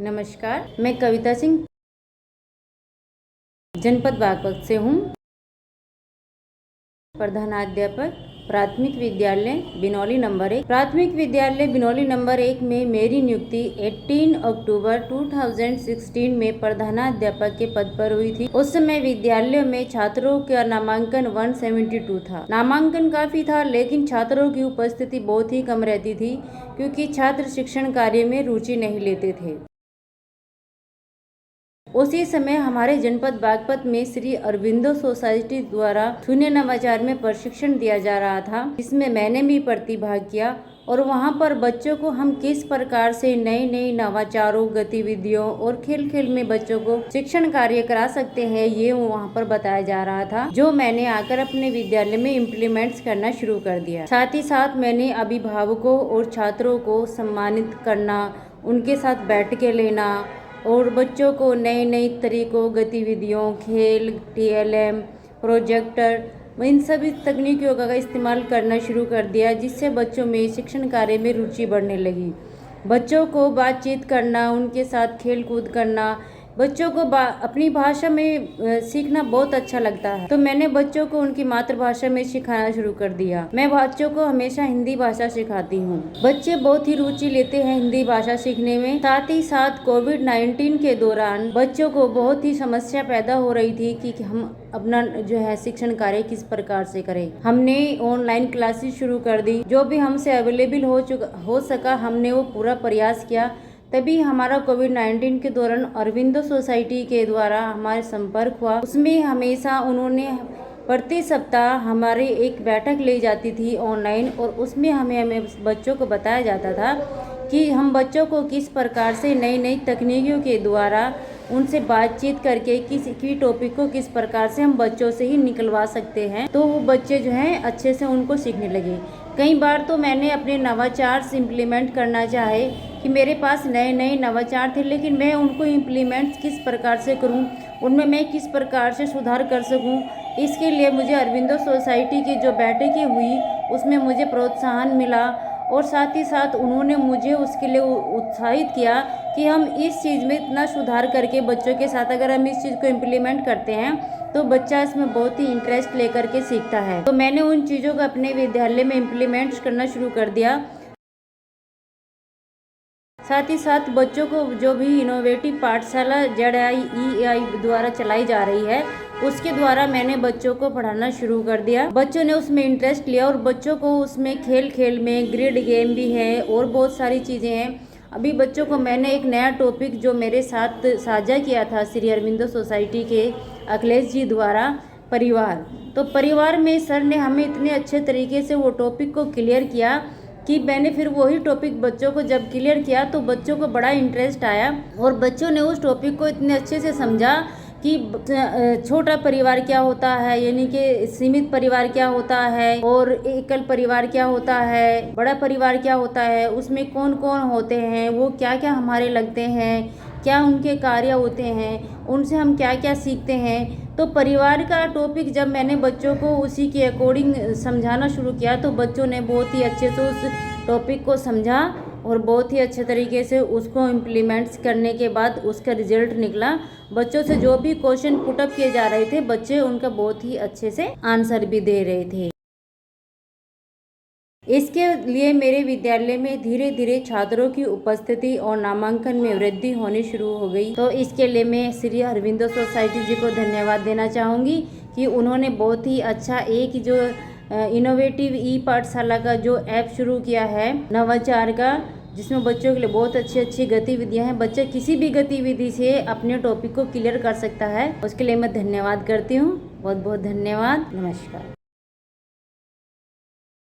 नमस्कार, मैं कविता सिंह जनपद बागपत से हूँ। प्रधानाध्यापक प्राथमिक विद्यालय बिनौली नंबर 1। प्राथमिक विद्यालय बिनौली नंबर 1 में मेरी नियुक्ति 18 अक्टूबर 2016 में प्रधानाध्यापक के पद पर हुई थी। उस समय विद्यालय में छात्रों का नामांकन 172 था। नामांकन काफी था, लेकिन छात्रों की उपस्थिति बहुत ही कम रहती थी, क्योंकि छात्र शिक्षण कार्य में रुचि नहीं लेते थे। उसी समय हमारे जनपद बागपत में श्री अरविंदो सोसाइटी द्वारा शून्य नवाचार में प्रशिक्षण दिया जा रहा था, जिसमें मैंने भी प्रतिभाग किया और वहां पर बच्चों को हम किस प्रकार से नई नई नवाचारों, गतिविधियों और खेल खेल में बच्चों को शिक्षण कार्य करा सकते हैं, ये वहां पर बताया जा रहा था, जो मैंने आकर अपने विद्यालय में इम्प्लीमेंट्स करना शुरू कर दिया। साथ ही साथ मैंने अभिभावकों और छात्रों को सम्मानित करना, उनके साथ बैठ के लेना और बच्चों को नए नए तरीकों, गतिविधियों, खेल, TLM, प्रोजेक्टर, इन सभी तकनीकों का इस्तेमाल करना शुरू कर दिया, जिससे बच्चों में शिक्षण कार्य में रुचि बढ़ने लगी। बच्चों को बातचीत करना, उनके साथ खेल कूद करना, बच्चों को अपनी भाषा में सीखना बहुत अच्छा लगता है, तो मैंने बच्चों को उनकी मातृभाषा में सिखाना शुरू कर दिया। मैं बच्चों को हमेशा हिंदी भाषा सिखाती हूँ। बच्चे बहुत ही रुचि लेते हैं हिंदी भाषा सीखने में। साथ ही साथ कोविड-19 के दौरान बच्चों को बहुत ही समस्या पैदा हो रही थी कि हम अपना जो है शिक्षण कार्य किस प्रकार से करें। हमने ऑनलाइन क्लासेस शुरू कर दी, जो भी हमसे अवेलेबल हो सका हमने वो पूरा प्रयास किया। तभी हमारा कोविड-19 के दौरान अरविंदो सोसाइटी के द्वारा हमारे संपर्क हुआ। उसमें हमेशा उन्होंने प्रति सप्ताह हमारे एक बैठक ली जाती थी ऑनलाइन, और उसमें हमें बच्चों को बताया जाता था कि हम बच्चों को किस प्रकार से नई नई तकनीकों के द्वारा उनसे बातचीत करके किसी टॉपिक को किस प्रकार से हम बच्चों से ही निकलवा सकते हैं, तो वो बच्चे जो हैं अच्छे से उनको सीखने लगे। कई बार तो मैंने अपने नवाचार से इम्प्लीमेंट करना चाहे कि मेरे पास नए नए नवाचार थे, लेकिन मैं उनको इम्प्लीमेंट किस प्रकार से करूं, उनमें मैं किस प्रकार से सुधार कर सकूं, इसके लिए मुझे अरविंदो सोसाइटी की जो बैठकें हुई उसमें मुझे प्रोत्साहन मिला, और साथ ही साथ उन्होंने मुझे उसके लिए उत्साहित किया कि हम इस चीज़ में इतना सुधार करके बच्चों के साथ अगर हम इस चीज़ को इम्प्लीमेंट करते हैं तो बच्चा इसमें बहुत ही इंटरेस्ट लेकर के सीखता है। तो मैंने उन चीज़ों को अपने विद्यालय में इम्प्लीमेंट करना शुरू कर दिया। साथ ही साथ बच्चों को जो भी इनोवेटिव पाठशाला ZIEI द्वारा चलाई जा रही है, उसके द्वारा मैंने बच्चों को पढ़ाना शुरू कर दिया। बच्चों ने उसमें इंटरेस्ट लिया और बच्चों को उसमें खेल खेल में ग्रिड गेम भी है और बहुत सारी चीज़ें हैं। अभी बच्चों को मैंने एक नया टॉपिक जो मेरे साथ साझा किया था श्री अरविंदो सोसाइटी के अखिलेश जी द्वारा, परिवार। तो परिवार में सर ने हमें इतने अच्छे तरीके से वो टॉपिक को क्लियर किया कि मैंने फिर वही टॉपिक बच्चों को जब क्लियर किया तो बच्चों को बड़ा इंटरेस्ट आया, और बच्चों ने उस टॉपिक को इतने अच्छे से समझा कि छोटा परिवार क्या होता है, यानी कि सीमित परिवार क्या होता है, और एकल परिवार क्या होता है, बड़ा परिवार क्या होता है, उसमें कौन कौन होते हैं, वो क्या क्या हमारे लगते हैं, क्या उनके कार्य होते हैं, उनसे हम क्या क्या सीखते हैं। तो परिवार का टॉपिक जब मैंने बच्चों को उसी के अकॉर्डिंग समझाना शुरू किया तो बच्चों ने बहुत ही अच्छे से उस टॉपिक को समझा और बहुत ही अच्छे तरीके से उसको इम्प्लीमेंट्स करने के बाद उसका रिजल्ट निकला। बच्चों से जो भी क्वेश्चन पुटअप किए जा रहे थे, बच्चे उनका बहुत ही अच्छे से आंसर भी दे रहे थे। इसके लिए मेरे विद्यालय में धीरे धीरे छात्रों की उपस्थिति और नामांकन में वृद्धि होनी शुरू हो गई। तो इसके लिए मैं श्री अरविंदो सोसाइटी जी को धन्यवाद देना चाहूँगी कि उन्होंने बहुत ही अच्छा एक जो इनोवेटिव पाठशाला का जो ऐप शुरू किया है नवाचार का, जिसमें बच्चों के लिए बहुत अच्छी अच्छी गतिविधियां हैं। बच्चा किसी भी गतिविधि से अपने टॉपिक को क्लियर कर सकता है। उसके लिए मैं धन्यवाद करती हूँ। बहुत बहुत धन्यवाद। नमस्कार।